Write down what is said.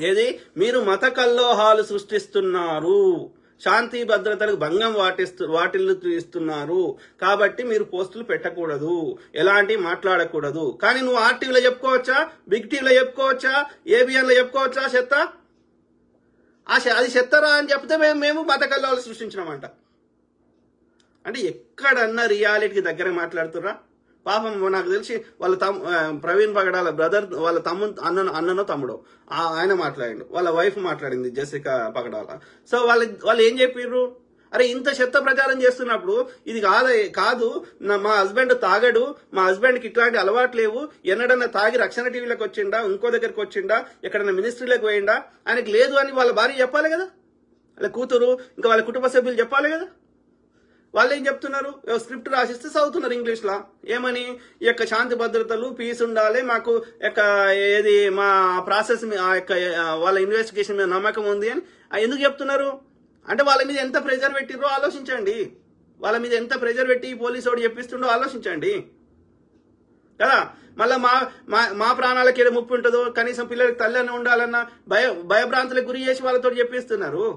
ఏది మీరు మత కల్లోహాలు సృష్టిస్తున్నారు, శాంతి భద్రతలకు భంగం వాటిల్లుతున్నారు, కాబట్టి మీరు పోస్టులు పెట్టకూడదు, ఎలాంటి మాట్లాడకూడదు. కానీ నువ్వు ఆర్టీవీలో చెప్పుకోవచ్చా, బిగ్ టీవీలో చెప్పుకోవచ్చా, ఏబిఎన్లో చెప్పుకోవచ్చా చెత్త? అది చెత్తరా అని చెప్తే మేము మత కల్లోహాలు సృష్టించినామంట. అంటే ఎక్కడన్నా రియాలిటీకి దగ్గర మాట్లాడుతుర్రా? పాపం నాకు తెలిసి వాళ్ళ ప్రవీణ్ పగడాల బ్రదర్, వాళ్ళ అన్ననో తమ్ముడో ఆయన మాట్లాడిండు, వాళ్ళ వైఫ్ మాట్లాడింది జెసికా పగడాల. సో వాళ్ళు ఏం చెప్పిర్రు, అరే ఇంత చెత్త ప్రచారం చేస్తున్నప్పుడు ఇది కాదు, మా హస్బెండ్ తాగడు, మా హస్బెండ్కి ఇట్లాంటి అలవాటు లేవు, ఎన్నడన్నా తాగి రక్షణ టీవీలోకి వచ్చిండా, ఇంకో దగ్గరికి వచ్చిండా, ఎక్కడన్నా మినిస్ట్రీలోకి పోయిండా, ఆయనకి లేదు అని వాళ్ళ భార్య చెప్పాలి కదా, వాళ్ళ కూతురు ఇంకా వాళ్ళ కుటుంబ సభ్యులు చెప్పాలి కదా. వాళ్ళు ఏం చెప్తున్నారు, స్క్రిప్ట్ రాసిస్తే చదువుతున్నారు ఇంగ్లీష్లో, ఏమని ఈ యొక్క శాంతి భద్రతలు పీస్ ఉండాలి, మాకు ఏది మా ప్రాసెస్ వాళ్ళ ఇన్వెస్టిగేషన్ మీద నమ్మకం ఉంది అని ఎందుకు చెప్తున్నారు? అంటే వాళ్ళ మీద ఎంత ప్రెజర్ పెట్టిర్రో ఆలోచించండి, వాళ్ళ మీద ఎంత ప్రెజర్ పెట్టి పోలీసు వాడు చెప్పిస్తుండో ఆలోచించండి కదా. మళ్ళీ మా ప్రాణాలకు ఏదో ముప్పు ఉంటుందో, కనీసం పిల్లలకి తల్లి ఉండాలన్న భయభ్రాంతులకు గురి చేసి వాళ్ళతో చెప్పిస్తున్నారు.